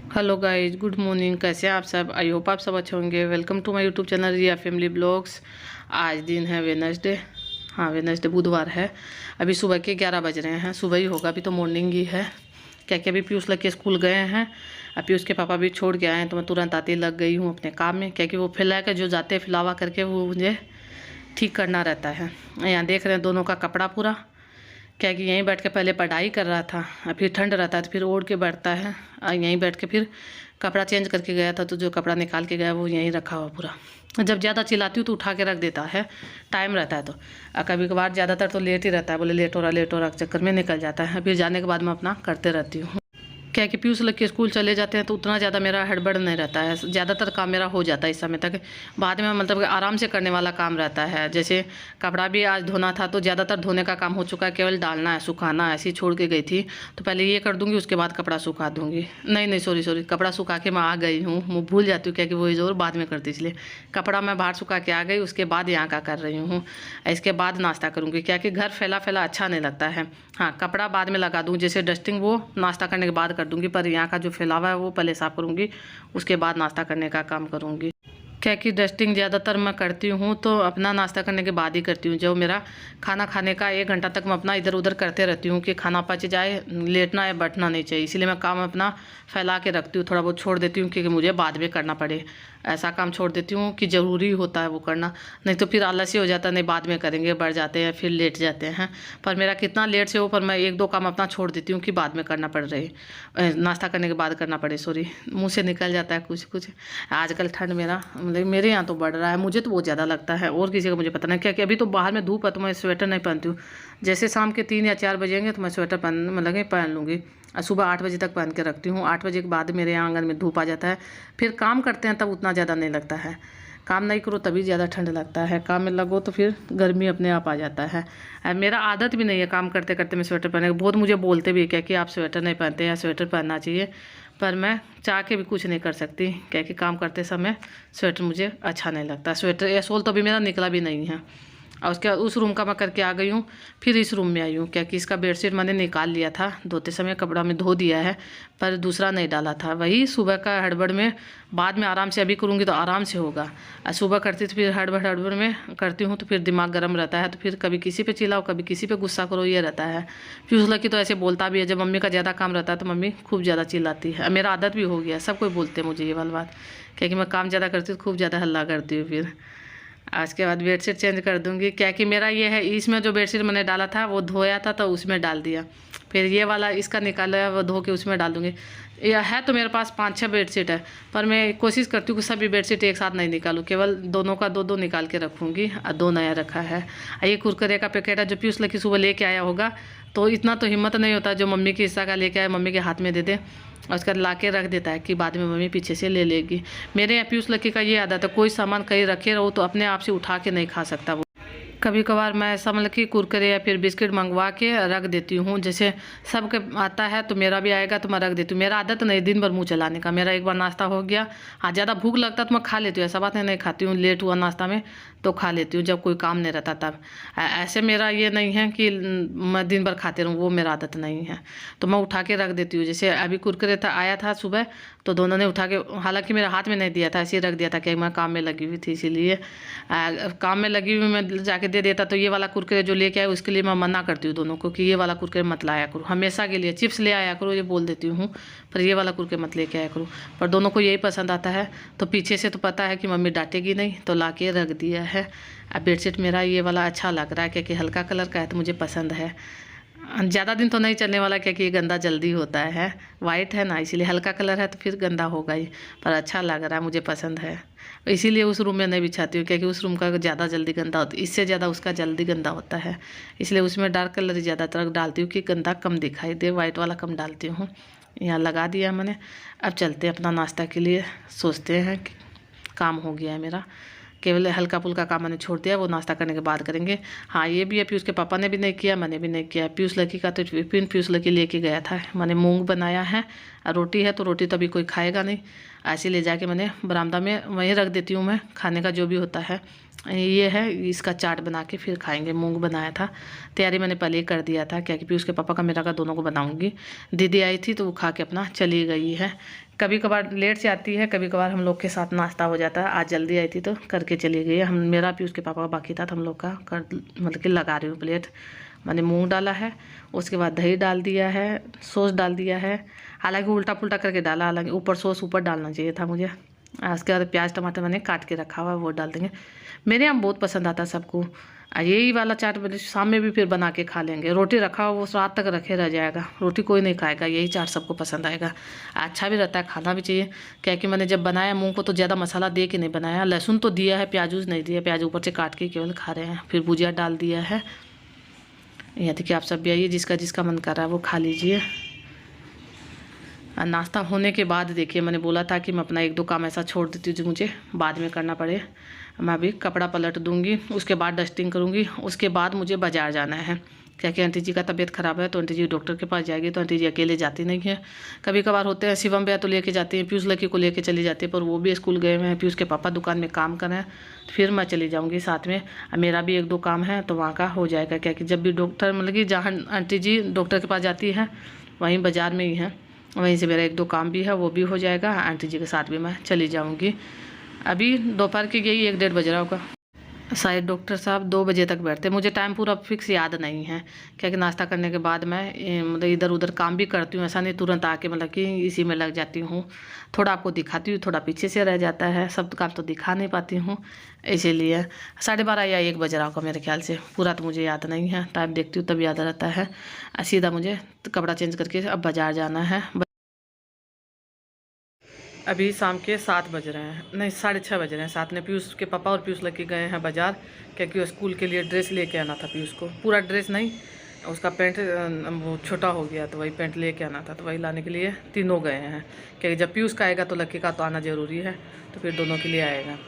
Hello guys, good morning. कैसे हैं आप सब? आई होप आप सब अच्छे होंगे। Welcome to my YouTube channel Riya family blogs. आज दिन है वेडनेसडे। हाँ, वेडनेसडे बुधवार है। अभी सुबह के 11 बज रहे हैं। सुबह ही होगा, अभी तो मॉर्निंग ही है। क्या क्या अभी पीयूष लग के स्कूल गए हैं। अब पीयूष के पापा भी छोड़ के आए हैं तो मैं तुरंत आती लग गई हूँ अपने काम में। क्या कि वो फैला के जो जाते फैलावा करके वो मुझे ठीक करना रहता है। यहाँ देख रहे हैं दोनों का कपड़ा पूरा। क्या कि यहीं बैठ के पहले पढ़ाई कर रहा था, फिर ठंड रहता है तो फिर ओढ़ के बैठता है। यहीं बैठ के फिर कपड़ा चेंज करके गया था तो जो कपड़ा निकाल के गया वो यहीं रखा हुआ पूरा। जब ज़्यादा चिल्लाती हूँ तो उठा के रख देता है, टाइम रहता है तो। कभी कभार ज़्यादातर तो लेट ही रहता है, बोले लेट हो रहा चक्कर में निकल जाता है। फिर जाने के बाद मैं अपना करते रहती हूँ। क्या कि पीयूष लग के स्कूल चले जाते हैं तो उतना ज़्यादा मेरा हड़बड़ नहीं रहता है। ज़्यादातर काम मेरा हो जाता है इस समय तक। बाद में मतलब आराम से करने वाला काम रहता है। जैसे कपड़ा भी आज धोना था तो ज़्यादातर धोने का काम हो चुका है, केवल डालना है, सुखाना है। ऐसी छोड़ के गई थी तो पहले ये कर दूँगी, उसके बाद कपड़ा सुखा दूँगी। नहीं, सॉरी, कपड़ा सुखा के मैं आ गई हूँ। मैं भूल जाती हूँ क्या कि वही जोर बाद में करती, इसलिए कपड़ा मैं बाहर सुखा के आ गई, उसके बाद यहाँ का कर रही हूँ। इसके बाद नाश्ता करूँगी। क्या कि घर फैला फैला अच्छा नहीं लगता है। हाँ, कपड़ा बाद में लगा दूँ, जैसे डस्टिंग वो नाश्ता करने के बाद कर दूँगी, पर यहाँ का जो फैलावा है वो पहले साफ़ करूँगी, उसके बाद नाश्ता करने का काम करूँगी। क्या कि डस्टिंग ज़्यादातर मैं करती हूँ तो अपना नाश्ता करने के बाद ही करती हूँ। जो मेरा खाना खाने का 1 घंटा तक मैं अपना इधर उधर करते रहती हूँ कि खाना पच जाए, लेटना या बैठना नहीं चाहिए। इसलिए मैं काम अपना फैला के रखती हूँ, थोड़ा बहुत छोड़ देती हूँ क्योंकि मुझे बाद में करना पड़े। ऐसा काम छोड़ देती हूँ कि ज़रूरी होता है वो करना, नहीं तो फिर आलसी हो जाता है, नहीं बाद में करेंगे, बढ़ जाते हैं, फिर लेट जाते हैं। पर मेरा कितना लेट से हो, पर मैं 1-2 काम अपना छोड़ देती हूँ कि बाद में करना पड़ रही, नाश्ता करने के बाद करना पड़े। सॉरी, मुँह से निकल जाता है कुछ कुछ। आजकल ठंड मेरा मतलब मेरे यहाँ तो बढ़ रहा है, मुझे तो बहुत ज़्यादा लगता है, और किसी का मुझे पता नहीं। क्या कि अभी तो बाहर में धूप है तो मैं स्वेटर नहीं पहनती हूँ। जैसे शाम के 3 या 4 बजेंगे तो मैं स्वेटर पहन लूँगी। सुबह 8 बजे तक पहन के रखती हूँ। 8 बजे के बाद मेरे यहाँ आंगन में धूप आ जाता है। फिर काम करते हैं तब उतना ज़्यादा नहीं लगता है। काम नहीं करो तभी ज़्यादा ठंड लगता है, काम में लगो तो फिर गर्मी अपने आप आ जाता है। मेरा आदत भी नहीं है काम करते करते मैं स्वेटर पहने। बहुत मुझे बोलते भी है क्या कि आप स्वेटर नहीं पहनते हैं, स्वेटर पहनना चाहिए, पर मैं चाह के भी कुछ नहीं कर सकती। क्या कि काम करते समय स्वेटर मुझे अच्छा नहीं लगता। स्वेटर या शॉल तो अभी मेरा निकला भी नहीं है। और उसके बाद उस रूम का मैं करके आ गई हूँ, फिर इस रूम में आई हूँ। क्या कि इसका बेडशीट मैंने निकाल लिया था, धोते समय कपड़ा में धो दिया है, पर दूसरा नहीं डाला था। वही सुबह का हड़बड़ में, बाद में आराम से, अभी करूँगी तो आराम से होगा। सुबह करती तो फिर हड़बड़ में करती हूँ तो फिर दिमाग गर्म रहता है, तो फिर कभी किसी पे चिल्लाओ, कभी किसी पे गुस्सा करो, ये रहता है। फिर उस लड़की तो ऐसे बोलता भी है, जब मम्मी का ज़्यादा काम रहता है तो मम्मी खूब ज़्यादा चिल्लाती है। मेरा आदत भी हो गया, सब कोई बोलते हैं मुझे ये वाली बात, क्योंकि मैं काम ज़्यादा करती हूँ तो खूब ज़्यादा हल्ला करती हूँ। फिर आज के बाद बेडशीट चेंज कर दूंगी। क्या कि मेरा ये है, इसमें जो बेडशीट मैंने डाला था वो धोया था तो उसमें डाल दिया, फिर ये वाला इसका निकाला वो धो के उसमें डाल दूंगी। यह है तो मेरे पास 5-6 बेडशीट है, पर मैं कोशिश करती हूँ कि सभी बेडशीट एक साथ नहीं निकालूँ, केवल दोनों का 2-2 निकाल के रखूँगी। और 2 नया रखा है। ये कुरकुरे का पैकेट है जो पीयूष लकी सुबह लेके आया होगा, तो इतना तो हिम्मत नहीं होता जो मम्मी के हिस्सा का लेके आए मम्मी के हाथ में दे दे, और उसका ला के रख देता है कि बाद में मम्मी पीछे से ले लेगी। मेरे यहाँ पीयूष लकी का ये आदत है, कोई सामान कहीं रखे रहो तो अपने आप से उठा के नहीं खा सकता वो। कभी कभार मैं ऐसा मतलब कि कुरकुरे या फिर बिस्किट मंगवा के रख देती हूँ। जैसे सबके आता है तो मेरा भी आएगा तो मैं रख देती हूँ। मेरा आदत नहीं दिन भर मुँह चलाने का। मेरा एक बार नाश्ता हो गया, हाँ ज़्यादा भूख लगता तो मैं खा लेती हूँ, ऐसा बात नहीं खाती हूँ। लेट हुआ नाश्ता में तो खा लेती हूँ जब कोई काम नहीं रहता तब। ऐसे मेरा ये नहीं है कि मैं दिन भर खाते रहूँ, वो मेरा आदत नहीं है। तो मैं उठा के रख देती हूँ। जैसे अभी कुरकुरे था आया था सुबह तो दोनों ने उठा के, हालांकि मेरे हाथ में नहीं दिया था, ऐसे ही रख दिया था कि मैं काम में लगी हुई थी, इसीलिए काम में लगी हुई मैं जाके दे देता। तो ये वाला कुरकुरे जो लेके आए उसके लिए मैं मना करती हूँ दोनों को कि ये वाला कुरकुरे मत लाया करो, हमेशा के लिए चिप्स ले आया करो ये बोल देती हूँ, पर ये वाला कुरकुरे मत लेके आया करो। पर दोनों को यही पसंद आता है, तो पीछे से तो पता है कि मम्मी डांटेगी नहीं, तो ला के रख दिया है। अब बेडशीट मेरा ये वाला अच्छा लग रहा है क्योंकि हल्का कलर का है तो मुझे पसंद है। ज़्यादा दिन तो नहीं चलने वाला क्योंकि ये गंदा जल्दी होता है, वाइट है ना, इसीलिए हल्का कलर है तो फिर गंदा होगा ही, पर अच्छा लग रहा है, मुझे पसंद है। इसीलिए उस रूम में नहीं बिछाती हूँ क्योंकि उस रूम का ज़्यादा जल्दी गंदा होता है, इससे ज़्यादा उसका जल्दी गंदा होता है, इसलिए उसमें डार्क कलर ही ज़्यादातर डालती हूँ कि गंदा कम दिखाई दे, वाइट वाला कम डालती हूँ। यहाँ लगा दिया मैंने। अब चलते हैं अपना नाश्ता के लिए, सोचते हैं कि काम हो गया है मेरा, केवल हल्का फुल्का काम मैंने छोड़ दिया, वो नाश्ता करने के बाद करेंगे। हाँ ये भी है, पीयूष के पापा ने भी नहीं किया, मैंने भी नहीं किया। पीयूष लकी का तो टिफिन पीयूष लकी लेके गया था, मैंने मूंग बनाया है और रोटी है, तो रोटी तो अभी कोई खाएगा नहीं, ऐसे ले जाके मैंने बरामदा में वहीं रख देती हूँ मैं, खाने का जो भी होता है। ये है, इसका चाट बना के फिर खाएंगे। मूंग बनाया था, तैयारी मैंने पहले ही कर दिया था, क्या कि पीयूष के पापा का मेरा का दोनों को बनाऊंगी। दीदी आई थी तो वो खा के अपना चली गई है। कभी कभार लेट से आती है, कभी कभार हम लोग के साथ नाश्ता हो जाता है। आज जल्दी आई थी तो करके चली गई। हम मेरा भी उसके पापा का बाकी था तो हम लोग का कर मतलब कि लगा रही हूँ प्लेट। मैंने मूंग डाला है, उसके बाद दही डाल दिया है, सॉस डाल दिया है। हालांकि उल्टा पुल्टा करके डाला, हालांकि ऊपर सॉस ऊपर डालना चाहिए था मुझे। उसके बाद प्याज टमाटर मैंने काट के रखा हुआ है, वो डाल देंगे। मेरे यहाँ बहुत पसंद आता है सबको। यही वाला चाट बजे शाम में भी फिर बना के खा लेंगे। रोटी रखा हो वो रात तक रखे रह जाएगा, रोटी कोई नहीं खाएगा। यही चाट सबको पसंद आएगा। अच्छा भी रहता है, खाना भी चाहिए। क्या कि मैंने जब बनाया मूंग को तो ज़्यादा मसाला दे के नहीं बनाया। लहसुन तो दिया है, प्याज नहीं दिया। प्याज ऊपर से काट के केवल खा रहे हैं। फिर भुजिया डाल दिया है। यहाँ देखिए आप सब भी आइए, जिसका जिसका मन कर रहा है वो खा लीजिए। नाश्ता होने के बाद देखिए मैंने बोला था कि मैं अपना एक दो काम ऐसा छोड़ देती हूँ जो मुझे बाद में करना पड़े। मैं अभी कपड़ा पलट दूँगी, उसके बाद डस्टिंग करूँगी। उसके बाद मुझे बाज़ार जाना है। क्या कि आंटी जी का तबीयत ख़राब है तो आंटी जी डॉक्टर के पास जाएगी। तो आंटी जी अकेले जाती नहीं है, कभी कभार होते हैं। शिवम भैया तो लेके जाती हैं, पीयूष लकी को लेके चली जाती है, पर वो भी स्कूल गए हुए हैं। पीयूष के पापा दुकान में काम कर रहे हैं, फिर मैं चली जाऊँगी साथ में। मेरा भी एक दो काम है तो वहाँ का हो जाएगा। क्या कि जब भी डॉक्टर मतलब कि जहाँ आंटी जी डॉक्टर के पास जाती है वहीं बाज़ार में ही है, वहीं से मेरा एक दो काम भी है वो भी हो जाएगा। आंटी जी के साथ भी मैं चली जाऊंगी। अभी दोपहर की यही 1-1:30 बज रहा होगा। शायद डॉक्टर साहब 2 बजे तक बैठते। मुझे टाइम पूरा फिक्स याद नहीं है, क्या कि नाश्ता करने के बाद मैं मतलब इधर उधर काम भी करती हूँ। ऐसा नहीं तुरंत आके मतलब कि इसी में लग जाती हूँ। थोड़ा आपको दिखाती हूँ, थोड़ा पीछे से रह जाता है, सब काम तो दिखा नहीं पाती हूँ। इसीलिए 12:30 या 1 बज रहा होगा मेरे ख्याल से। पूरा तो मुझे याद नहीं है, टाइम देखती हूँ तब याद रहता है। सीधा मुझे कपड़ा चेंज करके अब बाज़ार जाना है। अभी शाम के 7 बज रहे हैं, नहीं 6:30 बज रहे हैं। साथ में पीयूष के पापा और पीयूष लकी गए हैं बाज़ार, क्योंकि वो स्कूल के लिए ड्रेस लेके आना था पीयूष को। पूरा ड्रेस नहीं, उसका पैंट वो छोटा हो गया तो वही पैंट लेके आना था, तो वही लाने के लिए तीनों गए हैं। क्योंकि जब पीयूष का आएगा तो लकी का तो आना ज़रूरी है, तो फिर दोनों के लिए आएगा।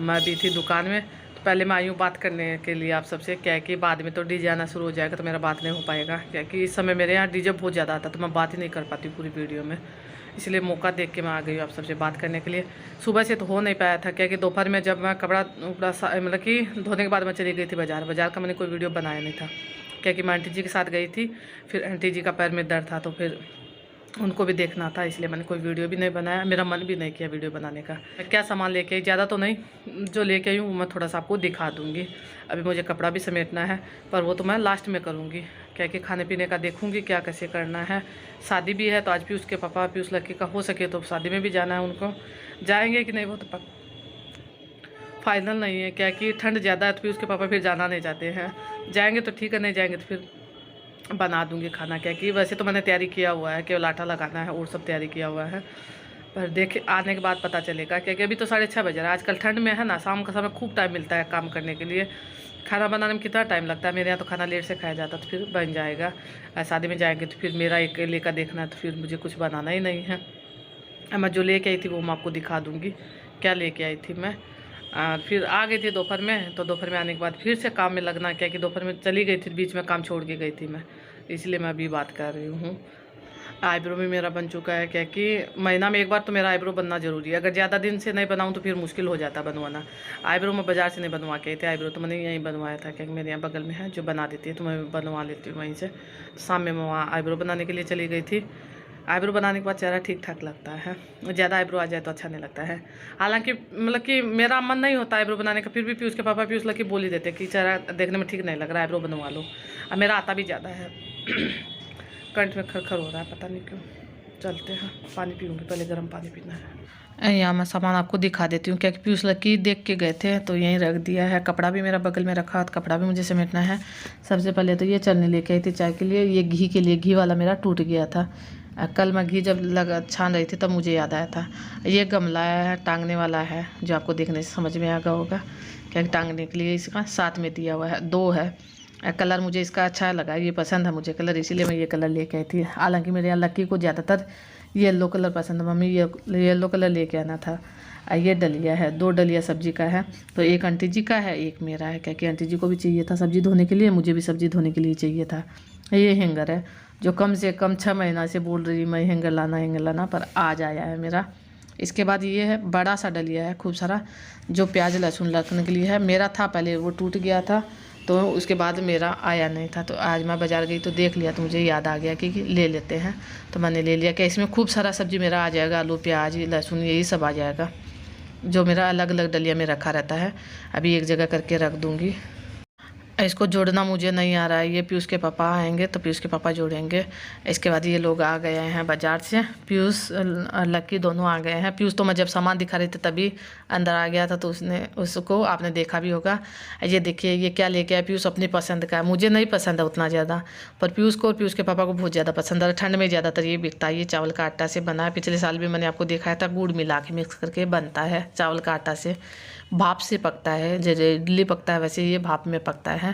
मैं भी थी दुकान में, तो पहले मैं आई हूँ बात करने के लिए आप सबसे। क्या कि बाद में तो डीजे आना शुरू हो जाएगा तो मेरा बात नहीं हो पाएगा। क्योंकि इस समय मेरे यहाँ डीजे बहुत ज़्यादा आता तो मैं बात ही नहीं कर पाती पूरी वीडियो में। इसलिए मौका देख के मैं आ गई हूँ आप सबसे बात करने के लिए। सुबह से तो हो नहीं पाया था, क्या कि दोपहर में जब मैं कपड़ा मतलब कि धोने के बाद मैं चली गई थी बाज़ार का मैंने कोई वीडियो बनाया नहीं था। क्या कि मैं आंटी जी के साथ गई थी, फिर आंटी जी का पैर में दर्द था तो फिर उनको भी देखना था, इसलिए मैंने कोई वीडियो भी नहीं बनाया। मेरा मन भी नहीं किया वीडियो बनाने का। मैं क्या सामान लेके आई, ज़्यादा तो नहीं, जो लेके आई हूँ मैं थोड़ा सा आपको दिखा दूँगी। अभी मुझे कपड़ा भी समेटना है, पर वो तो मैं लास्ट में करूँगी। क्या कि खाने पीने का देखूँगी क्या कैसे करना है। शादी भी है तो आज भी उसके पापा पीयूष लकी का हो सके तो शादी में भी जाना है उनको। जाएंगे कि नहीं वो तो फाइनल नहीं है, क्या कि ठंड ज़्यादा है तो फिर उसके पापा फिर जाना नहीं चाहते हैं। जाएंगे तो ठीक है, नहीं जाएंगे तो फिर बना दूंगी खाना। क्या कि वैसे तो मैंने तैयारी किया हुआ है, केवल आटा लगाना है और सब तैयारी किया हुआ है। पर देख आने के बाद पता चलेगा, क्योंकि अभी तो 6:30 बज रहा है। आजकल ठंड में है ना, शाम का समय खूब टाइम मिलता है काम करने के लिए। खाना बनाने में कितना टाइम लगता है, मेरे यहाँ तो खाना लेट से खाया जाता तो फिर बन जाएगा। शादी में जाएंगे तो फिर मेरा अकेले का देखना है तो फिर मुझे कुछ बनाना ही नहीं है। मैं जो लेके आई थी वो मैं आपको दिखा दूँगी क्या लेके आई थी मैं। फिर आ गई थी दोपहर में, तो दोपहर में आने के बाद फिर से काम में लगना, क्या कि दोपहर में चली गई थी, बीच में काम छोड़ के गई थी मैं, इसलिए मैं अभी बात कर रही हूँ। आईब्रो भी मेरा बन चुका है, क्या कि महीना में एक बार तो मेरा आईब्रो बनना ज़रूरी है। अगर ज़्यादा दिन से नहीं बनाऊँ तो फिर मुश्किल हो जाता बनवाना। आईब्रो मैं बाज़ार से नहीं बनवा के आई थी, आईब्रो तो मैंने यहीं बनवाया था, क्योंकि मेरे यहाँ बगल में है जो बना देती है तो मैं बनवा लेती हूँ वहीं से। शाम में मैं वहाँ आईब्रो बनाने के लिए चली गई थी। आईब्रो बनाने के बाद चेहरा ठीक ठाक लगता है, ज़्यादा आईब्रो आ जाए तो अच्छा नहीं लगता है। हालांकि मतलब कि मेरा मन नहीं होता आईब्रो बनाने का, फिर भी पीयूष के पापा पीयूष लकी बोल ही देते कि चेहरा देखने में ठीक नहीं लग रहा है, आईब्रो बनवा लो। अब मेरा आता भी ज़्यादा है। कंठ में खरखर हो रहा है, पता नहीं क्यों। चलते हैं, पानी पीऊँगी, पहले गर्म पानी पीना है। यहाँ मैं सामान आपको दिखा देती हूँ, क्या कि पीयूष लकी देख के गए थे तो यहीं रख दिया है। कपड़ा भी मेरा बगल में रखा, तो कपड़ा भी मुझे समेटना है। सबसे पहले तो ये चलनी लेके आई थी चाय के लिए। ये घी के लिए, घी वाला मेरा टूट गया था। कल मैं घी जब छान रही थी तब मुझे याद आया था। ये गमला है, टांगने वाला है, जो आपको देखने से समझ में आ गया होगा, क्या टांगने के लिए इसका साथ में दिया हुआ है। 2 है। कलर मुझे इसका अच्छा लगा, ये पसंद है मुझे कलर, इसीलिए मैं ये कलर लेके आई थी। हालांकि मेरे यहाँ लक्की को ज़्यादातर येलो कलर पसंद है, मम्मी ये येलो कलर लेके आना था। ये डलिया है, 2 डलिया सब्जी का है, तो एक आंटी जी का है, एक मेरा है, क्योंकि आंटी जी को भी चाहिए था सब्जी धोने के लिए, मुझे भी सब्जी धोने के लिए चाहिए था। ये हैंगर है जो कम से कम 6 महीना से बोल रही मैं हैंगर लाना, पर आज आया है मेरा। इसके बाद ये है बड़ा सा डलिया है खूब सारा, जो प्याज लहसुन रखने के लिए है। मेरा था पहले, वो टूट गया था तो उसके बाद मेरा आया नहीं था। तो आज मैं बाज़ार गई तो देख लिया, तो मुझे याद आ गया कि ले लेते हैं। तो मैंने ले लिया कि इसमें खूब सारा सब्ज़ी मेरा आ जाएगा, आलू प्याज लहसुन यही सब आ जाएगा, जो मेरा अलग अलग डलिया में रखा रहता है। अभी एक जगह करके रख दूँगी। इसको जोड़ना मुझे नहीं आ रहा है। ये पीयूष के पापा आएंगे तो पीयूष के पापा जोड़ेंगे। इसके बाद ये लोग आ गए हैं बाज़ार से, पीयूष लक्की दोनों आ गए हैं। पीयूष तो मैं जब सामान दिखा रही थी तभी अंदर आ गया था, तो उसको आपने देखा भी होगा। ये देखिए ये क्या लेके आया पीयूष, अपनी पसंद का है। मुझे नहीं पसंद है उतना ज़्यादा, पर पीयूष को और पीयूष के पापा को बहुत ज़्यादा पसंद है। ठंड में ज़्यादातर ये बिकता है। ये चावल का आटा से बना है। पिछले साल भी मैंने आपको दिखाया था, गुड़ मिला के मिक्स करके बनता है चावल का आटा से, भाप से पकता है। जैसे इडली पकता है वैसे ये भाप में पकता है।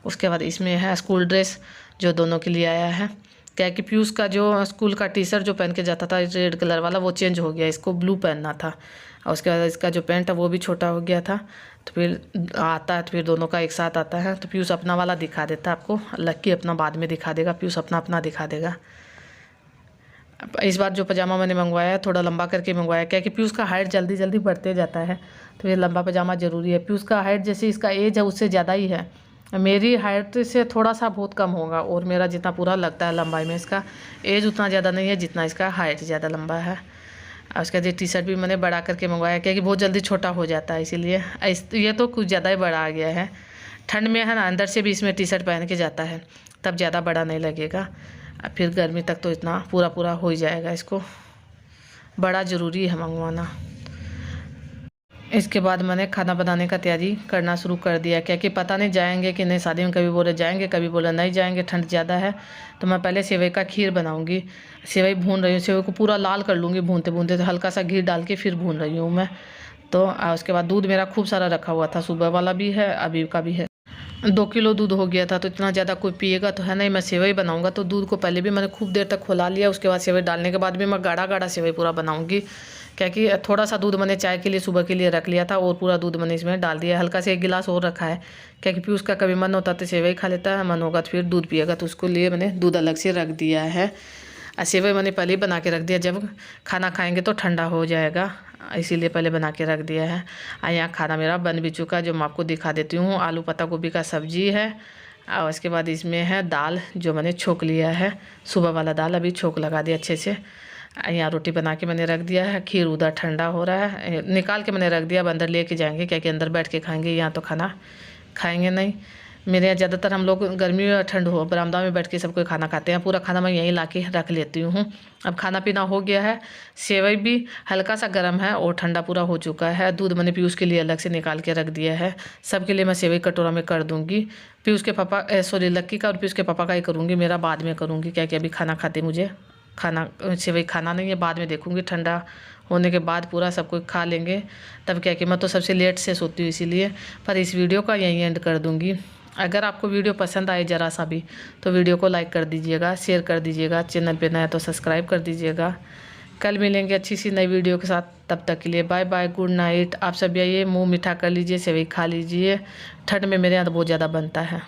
उसके बाद इसमें है स्कूल ड्रेस, जो दोनों के लिए आया है। क्या कि पीयूष का जो स्कूल का टी शर्ट जो पहन के जाता था रेड कलर वाला, वो चेंज हो गया, इसको ब्लू पहनना था। और उसके बाद इसका जो पैंट है वो भी छोटा हो गया था। तो फिर आता है तो फिर दोनों का एक साथ आता है। तो पीयूष अपना वाला दिखा देता है आपको, लक्की अपना बाद में दिखा देगा, पीयूष अपना अपना दिखा देगा। इस बार जो पजामा मैंने मंगवाया है थोड़ा लंबा करके मंगवाया, क्या कि पीयूष का हाइट जल्दी जल्दी बढ़ते जाता है, तो ये लंबा पजामा ज़रूरी है। पीयूष का हाइट जैसे इसका एज है उससे ज़्यादा ही है, मेरी हाइट से थोड़ा सा बहुत कम होगा, और मेरा जितना पूरा लगता है लंबाई में, इसका एज उतना ज़्यादा नहीं है जितना इसका हाइट ज़्यादा लंबा है। और उसका ये टी शर्ट भी मैंने बड़ा करके मंगवाया, क्योंकि बहुत जल्दी छोटा हो जाता है, इसीलिए ये तो कुछ ज़्यादा ही बड़ा आ गया है। ठंड में है ना, अंदर से भी इसमें टी शर्ट पहन के जाता है, तब ज़्यादा बड़ा नहीं लगेगा। फिर गर्मी तक तो इतना पूरा पूरा हो ही जाएगा। इसको बड़ा ज़रूरी है मंगवाना। इसके बाद मैंने खाना बनाने का तैयारी करना शुरू कर दिया, क्या कि पता नहीं जाएंगे कि नहीं शादी में, कभी बोले जाएंगे कभी बोले नहीं जाएंगे, ठंड ज़्यादा है। तो मैं पहले सेवई का खीर बनाऊंगी। सेवई भून रही हूँ, सेवई को पूरा लाल कर लूँगी भूनते भूनते, तो हल्का सा घी डाल के फिर भून रही हूँ मैं। तो उसके बाद दूध मेरा खूब सारा रखा हुआ था, सुबह वाला भी है अभी का भी है। 2 किलो दूध हो गया था, तो इतना ज़्यादा कोई पिएगा तो है नहीं। मैं सेवई बनाऊंगा तो दूध को पहले भी मैंने खूब देर तक खौला लिया, उसके बाद सेवई डालने के बाद भी मैं गाढ़ा गाढ़ा सेवई पूरा बनाऊंगी। क्या कि थोड़ा सा दूध मैंने चाय के लिए सुबह के लिए रख लिया था, और पूरा दूध मैंने इसमें डाल दिया। हल्का से 1 गिलास और रखा है, क्या कि पीयूष का कभी मन होता तो सेवई खा लेता है, मन होगा तो फिर दूध पिएगा, तो उसको लिए मैंने दूध अलग से रख दिया है। सेवई मैंने पहले ही बना के रख दिया, जब खाना खाएँगे तो ठंडा हो जाएगा, इसीलिए पहले बना के रख दिया है। यहाँ खाना मेरा बन भी चुका, जो मैं आपको दिखा देती हूँ। आलू पत्ता गोभी का सब्जी है, और उसके बाद इसमें है दाल, जो मैंने छोंक लिया है, सुबह वाला दाल अभी छोंक लगा दिया अच्छे से। यहाँ रोटी बना के मैंने रख दिया है। खीर उधर ठंडा हो रहा है, निकाल के मैंने रख दिया, अब अंदर लेके जाएंगे, क्या कि अंदर बैठ के खाएंगे, यहाँ तो खाना खाएंगे नहीं। मेरे यहाँ ज़्यादातर हम लोग गर्मी या ठंड हो बरामदा में बैठ के सब कोई खाना खाते हैं, पूरा खाना मैं यहीं ला के रख लेती हूँ। अब खाना पीना हो गया है, सेवई भी हल्का सा गर्म है और ठंडा पूरा हो चुका है। दूध मैंने पीयूष के लिए अलग से निकाल के रख दिया है। सबके लिए मैं सेवई कटोरा में कर दूँगी। पीयूष के पापा सॉरी लक्की का और पीयूष के पापा का ही करूँगी, मेरा बाद में करूँगी, क्या कि अभी खाना खाते मुझे खाना सेवई खाना नहीं है, बाद में देखूँगी, ठंडा होने के बाद पूरा सब कोई खा लेंगे तब। क्या कि मैं तो सबसे लेट से सोती हूँ इसीलिए। पर इस वीडियो का यहीं एंड कर दूँगी। अगर आपको वीडियो पसंद आए ज़रा सा भी तो वीडियो को लाइक कर दीजिएगा, शेयर कर दीजिएगा, चैनल पे नया तो सब्सक्राइब कर दीजिएगा। कल मिलेंगे अच्छी सी नई वीडियो के साथ, तब तक के लिए बाय बाय, गुड नाइट। आप सब आइए, मुँह मीठा कर लीजिए, सेवई खा लीजिए। ठंड में मेरे यहाँ तो बहुत ज़्यादा बनता है।